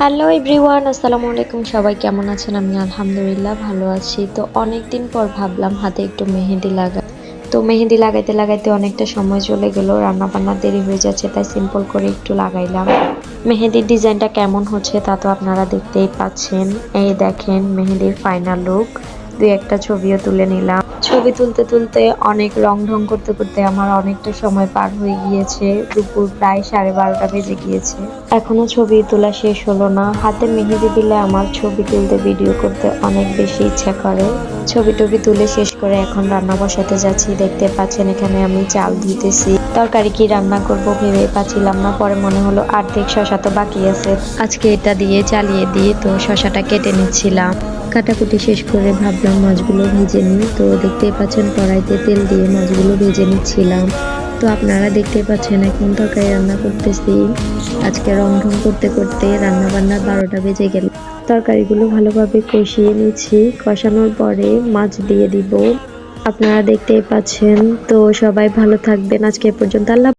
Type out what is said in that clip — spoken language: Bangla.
হ্যালো এভরিওয়ান, আসসালামু আলাইকুম। সবাই কেমন আছেন? আমি আলহামদুলিল্লাহ ভালো আছি। তো অনেকদিন পর ভাবলাম হাতে একটু মেহেদি লাগাই। তো মেহেদি লাগাইতে লাগাইতে অনেকটা সময় চলে গেল, রান্না বান্না দেরি হয়ে যাচ্ছে, তাই সিম্পল করে একটু লাগাইলাম। মেহেদির ডিজাইনটা কেমন হচ্ছে তা তো আপনারা দেখতেই পাচ্ছেন। এই দেখেন মেহেদির ফাইনাল লুক। দুই একটা ছবিও তুলে নিলাম। ছবি তুলতে তুলতে অনেক রং ঢং করতে করতে আমার অনেকটা সময় পার হয়ে গিয়েছে। দুপুর প্রায় 12:30 বেজে গিয়েছে। এখনো ছবি তোলা শেষ হলো না। হাতে মেহেদি দিলে আমার ছবি তুলতে, ভিডিও করতে অনেক বেশি ইচ্ছা করে। ছবি টবি তুলে শেষ করে এখন রান্না বসাতে যাচ্ছি। দেখতে পাচ্ছেন এখানে আমি চাল ধুইতেছি। তরকারি কি রান্না করব ভেবে পাচ্ছিলাম না। পরে মনে হলো অর্ধেক শসা তো বাকি আছে, আজকে এটা দিয়ে চালিয়ে দিয়ে তো শসাটা কেটে নিচ্ছিলাম। কাটাকুটি শেষ করে ভাবলাম মাছগুলো ভেজে নিই। তো দেখতেই পাচ্ছেন কড়াইতে তেল দিয়ে মাছগুলো ভেজে নিচ্ছিলাম। তো আপনারা দেখতে পাচ্ছেন এখন তরকারি রান্না করতেছি। আজকে রংঢং করতে করতে রান্না বান্নার 12টা বেজে গেল। তরকারিগুলো ভালোভাবে কষিয়ে নিচ্ছি। কষানোর পরে মাছ দিয়ে দিব। আপনারা দেখতেই পাচ্ছেন। তো সবাই ভালো থাকবেন। আজকে এ পর্যন্ত। আল্লাহ।